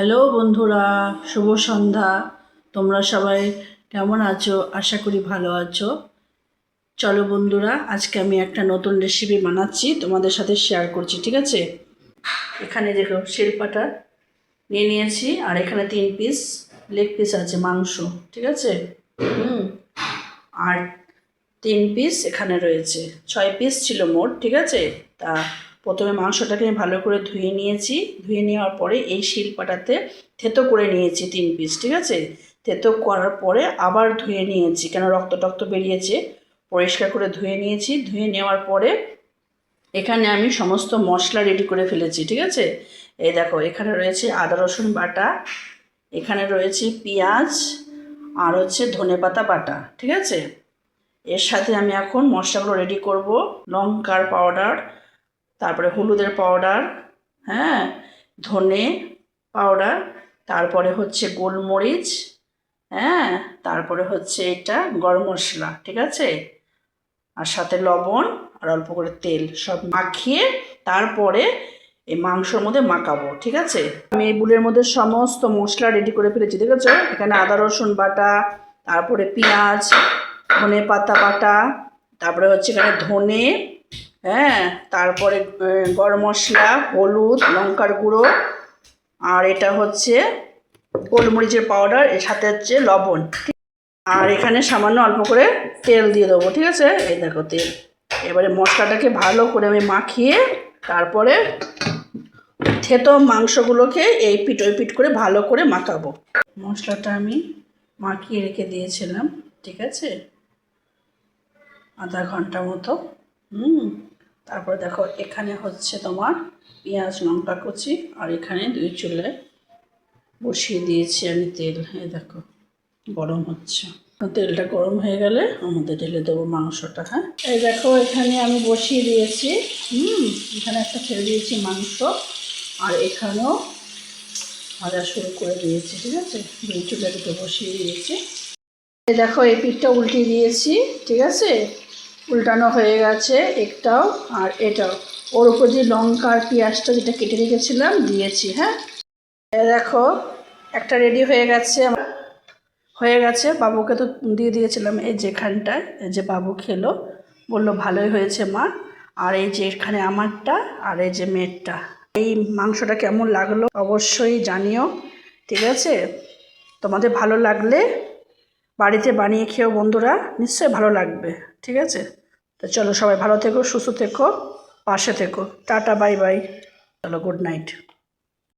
Hello বন্ধুরা, শুভ সন্ধ্যা। তোমরা সবাই কেমন আছো? আশা করি ভালো আছো। চলো বন্ধুরা, আজকে আমি একটা নতুন রেসিপি বানাচ্ছি, তোমাদের সাথে শেয়ার করছি, ঠিক আছে? এখানে দেখো শিলপাটা নিয়ে নিয়েছি, আর এখানে 3 পিস লেগ পিস আছে মাংস, ঠিক আছে? আর 3 পিস এখানে রয়েছে, 6 পিস ছিল মোট, ঠিক আছে? তা প্রথমে মাংসটাকে আমি ভালো করে ধুয়ে নিয়েছি। ধুয়ে নেওয়ার পরে এই শিলপাটাতে থেতো করে নিয়েছি 3 পিস, ঠিক আছে? থেতো করার পরে আবার ধুয়ে নিয়েছি, কেন রক্ত টক্ত বেরিয়েছে। পরিষ্কার করে ধুয়ে নিয়েছি। ধুয়ে নেওয়ার পরে এখানে আমি সমস্ত মশলা রেডি করে ফেলেছি, ঠিক আছে? এই দেখো, এখানে রয়েছে আদা রসুন বাটা, এখানে রয়েছে পেঁয়াজ, আর হচ্ছে ধনেপাতা বাটা, ঠিক আছে? এর সাথে আমি এখন মশলাগুলো রেডি করব। লঙ্কার পাউডার, তারপরে হলুদের পাউডার, হ্যাঁ, ধনে পাউডার, তারপরে হচ্ছে গোলমরিচ, হ্যাঁ, তারপরে হচ্ছে এটা গরম মশলা, ঠিক আছে? আর সাথে লবণ আর অল্প করে তেল, সব মাখিয়ে তারপরে এই মাংসর মধ্যে মাখাবো, ঠিক আছে? আমি এই বুলের মধ্যে সমস্ত মশলা রেডি করে ফেলেছি, ঠিক আছে? এখানে আদা রসুন বাটা, তারপরে পেঁয়াজ, ধনে পাতা বাটা, তারপরে হচ্ছে এখানে ধনে, হ্যাঁ, তারপরে গরম মশলা, হলুদ, লঙ্কার গুঁড়ো, আর এটা হচ্ছে গোলমরিচের পাউডার, এর সাথে হচ্ছে লবণ, আর এখানে সামান্য অল্প করে তেল দিয়ে দেবো, ঠিক আছে? এই দেখো তেল। এবারে মশলাটাকে ভালো করে আমি মাখিয়ে তারপরে থেতো মাংসগুলোকে এই পিঠ ওই পিঠ করে ভালো করে মাখাবো। মশলাটা আমি মাখিয়ে রেখে দিয়েছিলাম, ঠিক আছে, আধা ঘন্টা মতো। তারপরে দেখো, এখানে হচ্ছে তোমার পেঁয়াজ লঙ্কা কুচি, আর এখানে 2 চুলায় বসিয়ে দিয়েছি আমি তেল। এই দেখো গরম হচ্ছে, তেলটা গরম হয়ে গেলে আমাদের ঢেলে দেবো মাংসটা। হ্যাঁ, এই দেখো এখানে আমি বসিয়ে দিয়েছি। এখানে একটা ছেড়ে দিয়েছি মাংস, আর এখানেও ভাজা শুরু করে দিয়েছি, ঠিক আছে? 2 চুলা দুটো বসিয়ে দিয়েছি। এই দেখো এই পিঠটা উল্টিয়ে দিয়েছি, ঠিক আছে? উল্টানো হয়ে গেছে একটাও, আর এটাও। ওর উপর দিয়ে লঙ্কা আর পেঁয়াজটা যেটা কেটে রেখেছিলাম দিয়েছি। হ্যাঁ, দেখো একটা রেডি হয়ে গেছে। বাবুকে তো দিয়ে দিয়েছিলাম এই যেখানটায়, এই যে বাবু খেলো, বললো ভালোই হয়েছে মা। আর এই যে এখানে আমারটা, আর এই যে মেয়েরটা। এই মাংসটা কেমন লাগলো অবশ্যই জানিও, ঠিক আছে? তোমাদের ভালো লাগলে বাড়িতে বানিয়ে খেও বন্ধুরা, নিশ্চয়ই ভালো লাগবে, ঠিক আছে? তো চলো, সবাই ভালো থেকো, সুস্থ থেকো, পাশে থেকো। টাটা, বাই বাই, চলো, গুড নাইট।